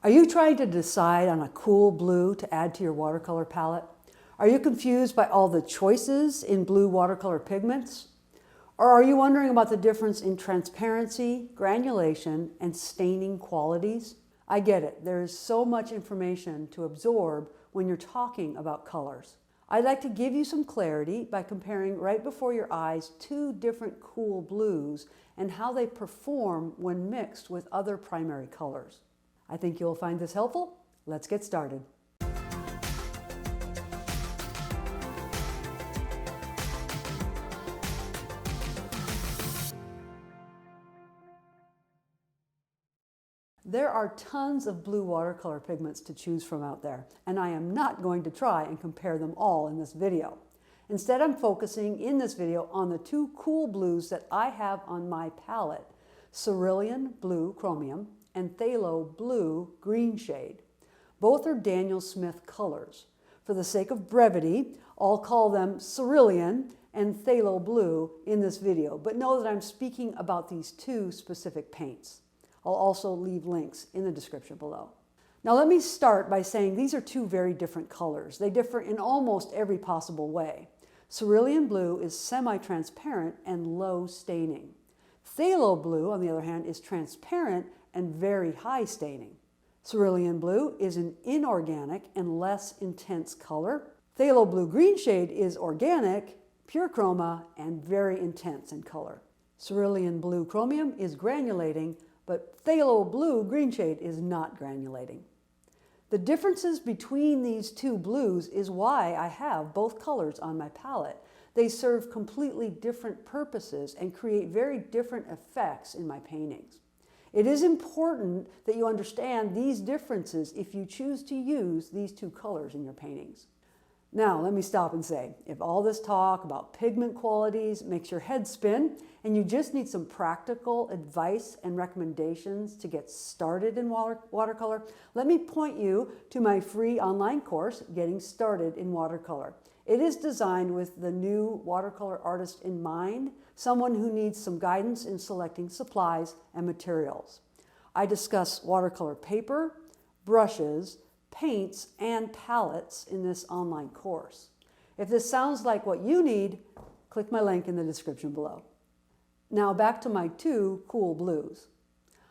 Are you trying to decide on a cool blue to add to your watercolor palette? Are you confused by all the choices in blue watercolor pigments? Or are you wondering about the difference in transparency, granulation, and staining qualities? I get it. There is so much information to absorb when you're talking about colors. I'd like to give you some clarity by comparing right before your eyes two different cool blues and how they perform when mixed with other primary colors. I think you'll find this helpful. Let's get started. There are tons of blue watercolor pigments to choose from out there, and I am not going to try and compare them all in this video. Instead, I'm focusing in this video on the two cool blues that I have on my palette, Cerulean Blue Chromium and Phthalo Blue Green Shade. Both are Daniel Smith colors. For the sake of brevity, I'll call them Cerulean and Phthalo Blue in this video, but know that I'm speaking about these two specific paints. I'll also leave links in the description below. Now let me start by saying these are two very different colors. They differ in almost every possible way. Cerulean Blue is semi-transparent and low staining. Phthalo Blue, on the other hand, is transparent and very high staining. Cerulean Blue is an inorganic and less intense color. Phthalo Blue Green Shade is organic, pure chroma, and very intense in color. Cerulean Blue Chromium is granulating, but Phthalo Blue Green Shade is not granulating. The differences between these two blues is why I have both colors on my palette. They serve completely different purposes and create very different effects in my paintings. It is important that you understand these differences if you choose to use these two colors in your paintings. Now, let me stop and say, if all this talk about pigment qualities makes your head spin and you just need some practical advice and recommendations to get started in watercolor, let me point you to my free online course, Getting Started in Watercolor. It is designed with the new watercolor artist in mind, someone who needs some guidance in selecting supplies and materials. I discuss watercolor paper, brushes, paints, and palettes in this online course. If this sounds like what you need, click my link in the description below. Now back to my two cool blues.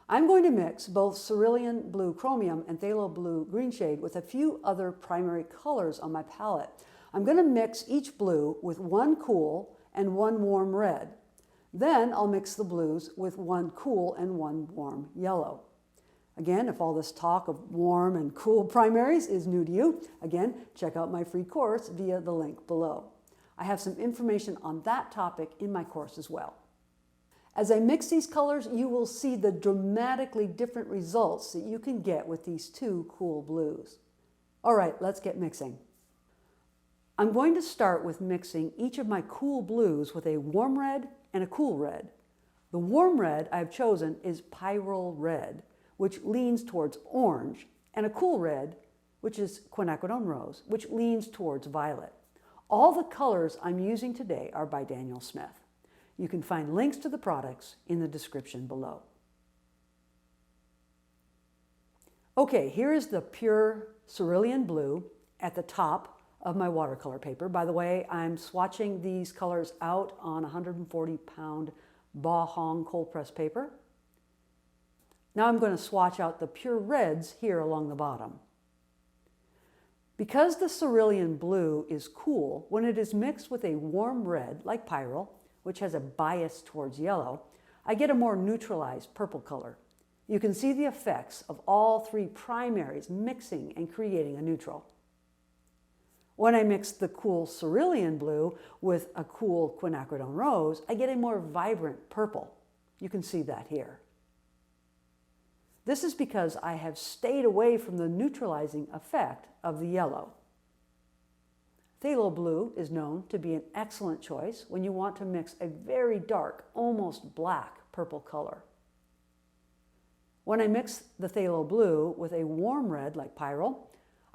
I'm going to mix both Cerulean Blue Chromium and Phthalo Blue Green Shade with a few other primary colors on my palette. I'm going to mix each blue with one cool and one warm red. Then I'll mix the blues with one cool and one warm yellow. Again, if all this talk of warm and cool primaries is new to you, again, check out my free course via the link below. I have some information on that topic in my course as well. As I mix these colors, you will see the dramatically different results that you can get with these two cool blues. All right, let's get mixing. I'm going to start with mixing each of my cool blues with a warm red and a cool red. The warm red I've chosen is Pyrrole Red, which leans towards orange, and a cool red, which is quinacridone rose, which leans towards violet. All the colors I'm using today are by Daniel Smith. You can find links to the products in the description below. Okay, here is the pure Cerulean Blue at the top of my watercolor paper. By the way, I'm swatching these colors out on 140-pound Ba Hong cold press paper. Now I'm going to swatch out the pure reds here along the bottom. Because the Cerulean Blue is cool, when it is mixed with a warm red like Pyrrole, which has a bias towards yellow, I get a more neutralized purple color. You can see the effects of all three primaries mixing and creating a neutral. When I mix the cool Cerulean Blue with a cool quinacridone rose, I get a more vibrant purple. You can see that here. This is because I have stayed away from the neutralizing effect of the yellow. Phthalo Blue is known to be an excellent choice when you want to mix a very dark, almost black purple color. When I mix the Phthalo Blue with a warm red like Pyrrole,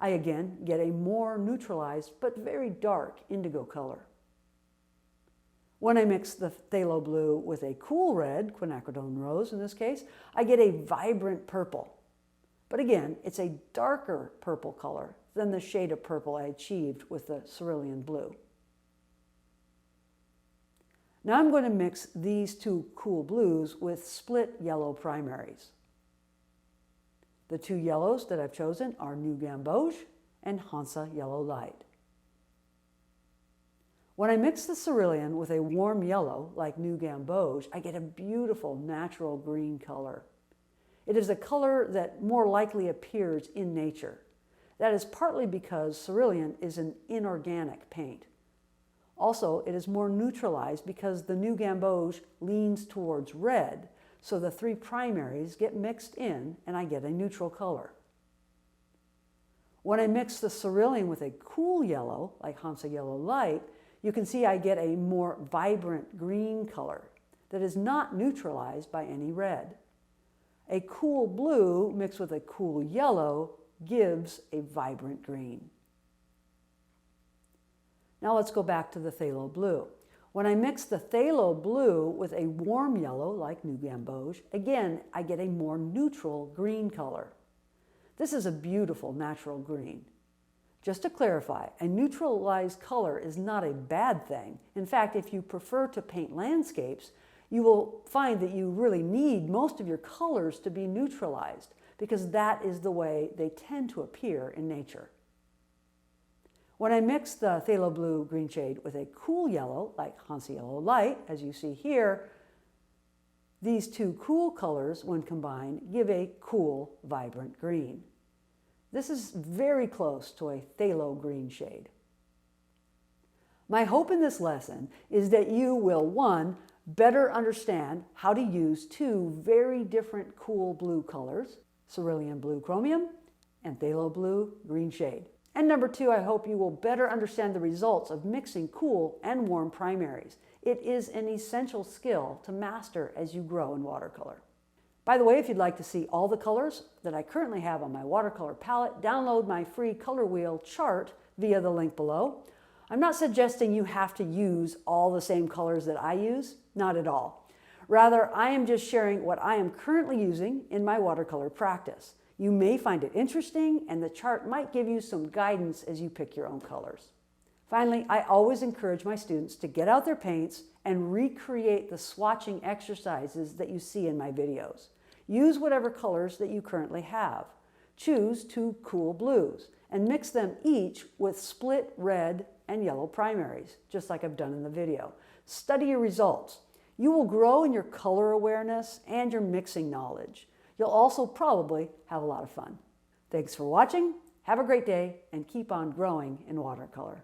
I again get a more neutralized but very dark indigo color. When I mix the Phthalo Blue with a cool red, quinacridone rose in this case, I get a vibrant purple. But again, it's a darker purple color than the shade of purple I achieved with the cerulean blue. Now I'm going to mix these two cool blues with split yellow primaries. The two yellows that I've chosen are New Gamboge and Hansa Yellow Light. When I mix the cerulean with a warm yellow like New Gamboge, I get a beautiful natural green color. It is a color that more likely appears in nature. That is partly because cerulean is an inorganic paint. Also, it is more neutralized because the New Gamboge leans towards red, so the three primaries get mixed in and I get a neutral color. When I mix the cerulean with a cool yellow, like Hansa Yellow Light, you can see I get a more vibrant green color that is not neutralized by any red. A cool blue mixed with a cool yellow gives a vibrant green. Now let's go back to the phthalo blue. When I mix the phthalo blue with a warm yellow like New Gamboge, again, I get a more neutral green color. This is a beautiful natural green. Just to clarify, a neutralized color is not a bad thing. In fact, if you prefer to paint landscapes, you will find that you really need most of your colors to be neutralized because that is the way they tend to appear in nature. When I mix the phthalo blue green shade with a cool yellow, like Hansa Yellow Light, as you see here, these two cool colors, when combined, give a cool, vibrant green. This is very close to a phthalo green shade. My hope in this lesson is that you will, one, better understand how to use two very different cool blue colors, cerulean blue chromium and phthalo blue green shade. And number two, I hope you will better understand the results of mixing cool and warm primaries. It is an essential skill to master as you grow in watercolor. By the way, if you'd like to see all the colors that I currently have on my watercolor palette, download my free color wheel chart via the link below. I'm not suggesting you have to use all the same colors that I use, not at all. Rather, I am just sharing what I am currently using in my watercolor practice. You may find it interesting, and the chart might give you some guidance as you pick your own colors. Finally, I always encourage my students to get out their paints and recreate the swatching exercises that you see in my videos. Use whatever colors that you currently have. Choose two cool blues and mix them each with split red and yellow primaries, just like I've done in the video. Study your results. You will grow in your color awareness and your mixing knowledge. You'll also probably have a lot of fun. Thanks for watching. Have a great day and keep on growing in watercolor.